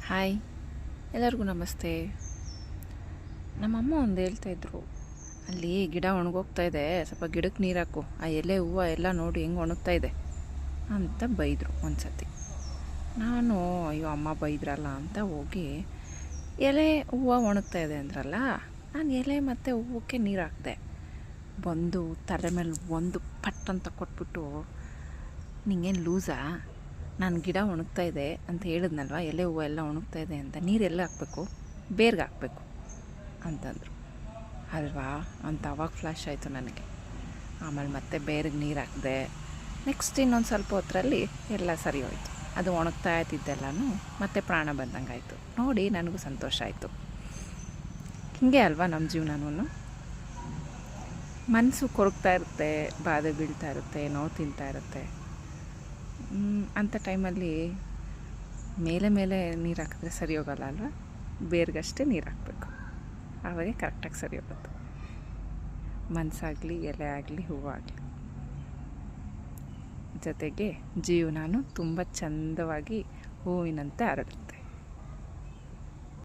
Hi, ಎಲ್ಲರಿಗೂ ನಮಸ್ತೆ. ನಮ್ಮಮ್ಮ ಒಂದು ಹೇಳ್ತಾಯಿದ್ರು, ಅಲ್ಲಿ ಗಿಡ ಒಣಗೋಗ್ತಾ ಇದೆ, ಸ್ವಲ್ಪ ಗಿಡಕ್ಕೆ ನೀರು ಹಾಕು, ಆ ಎಲೆ ಹೂವು ಎಲ್ಲ ನೋಡಿ ಹೆಂಗೆ ಒಣಗ್ತಾ ಇದೆ ಅಂತ ಬೈದರು ಒಂದು ಸತಿ. ನಾನು ಅಯ್ಯೋ ಅಮ್ಮ ಬೈದ್ರಲ್ಲ ಅಂತ ಹೋಗಿ ಎಲೆ ಹೂವು ಒಣಗ್ತಾ ಇದೆ ಅಂದ್ರಲ್ಲ, ನಾನು ಎಲೆ ಮತ್ತು ಹೂವಕ್ಕೆ ನೀರು ಹಾಕಿದೆ. ಬಂದು ತಲೆ ಮೇಲೆ ಒಂದು ಪಟ್ ಅಂತ ಕೊಟ್ಬಿಟ್ಟು, ನಿಂಗೇನು ಲೂಸಾ, ನಾನು ಗಿಡ ಒಣಗ್ತಾ ಇದೆ ಅಂತ ಹೇಳಿದ್ನಲ್ವ, ಎಲೆ ಹೂವು ಎಲ್ಲ ಒಣಗ್ತಾ ಇದೆ ಅಂತ, ನೀರೆಲ್ಲ ಹಾಕಬೇಕು, ಬೇರ್ಗೆ ಹಾಕಬೇಕು ಅಂತಂದರು ಅಲ್ವಾ ಅಂತ. ಅವಾಗ ಫ್ಲ್ಯಾಶ್ ಆಯಿತು ನನಗೆ. ಆಮೇಲೆ ಮತ್ತೆ ಬೇರ್ಗೆ ನೀರು ಹಾಕಿದೆ. ನೆಕ್ಸ್ಟ್ ಇನ್ನೊಂದು ಸ್ವಲ್ಪ ಹೊತ್ತರಲ್ಲಿ ಎಲ್ಲ ಸರಿ ಹೋಯಿತು. ಅದು ಒಣಗ್ತಾ ಇದ್ದಿದ್ದೆಲ್ಲನೂ ಮತ್ತೆ ಪ್ರಾಣ ಬಂದಂಗೆ ಆಯಿತು. ನೋಡಿ ನನಗೂ ಸಂತೋಷ ಆಯಿತು. ಹೀಗೆ ಅಲ್ವಾ ನಮ್ಮ ಜೀವನನೂ. ಮನಸ್ಸು ಕೊರಗ್ತಾ ಇರುತ್ತೆ, ಬಾಧೆ ಬೀಳ್ತಾ ಇರುತ್ತೆ, ನೋವು ತಿಂತಾ ಇರುತ್ತೆ. ಅಂಥ ಟೈಮಲ್ಲಿ ಮೇಲೆ ನೀರು ಹಾಕಿದ್ರೆ ಸರಿ ಹೋಗಲ್ಲ ಅಲ್ವ, ಬೇರ್ಗಷ್ಟೇ ನೀರು ಹಾಕಬೇಕು, ಆವಾಗ ಕರೆಕ್ಟಾಗಿ ಸರಿ ಹೋಗುತ್ತೆ. ಮನಸ್ಸಾಗಲಿ, ಎಲೆ ಆಗಲಿ, ಹೂವಾಗಲಿ. ಜೊತೆಗೆ ಜೀವನನೂ ತುಂಬ ಚಂದವಾಗಿ ಹೂವಿನಂತೆ ಹರಡುತ್ತೆ.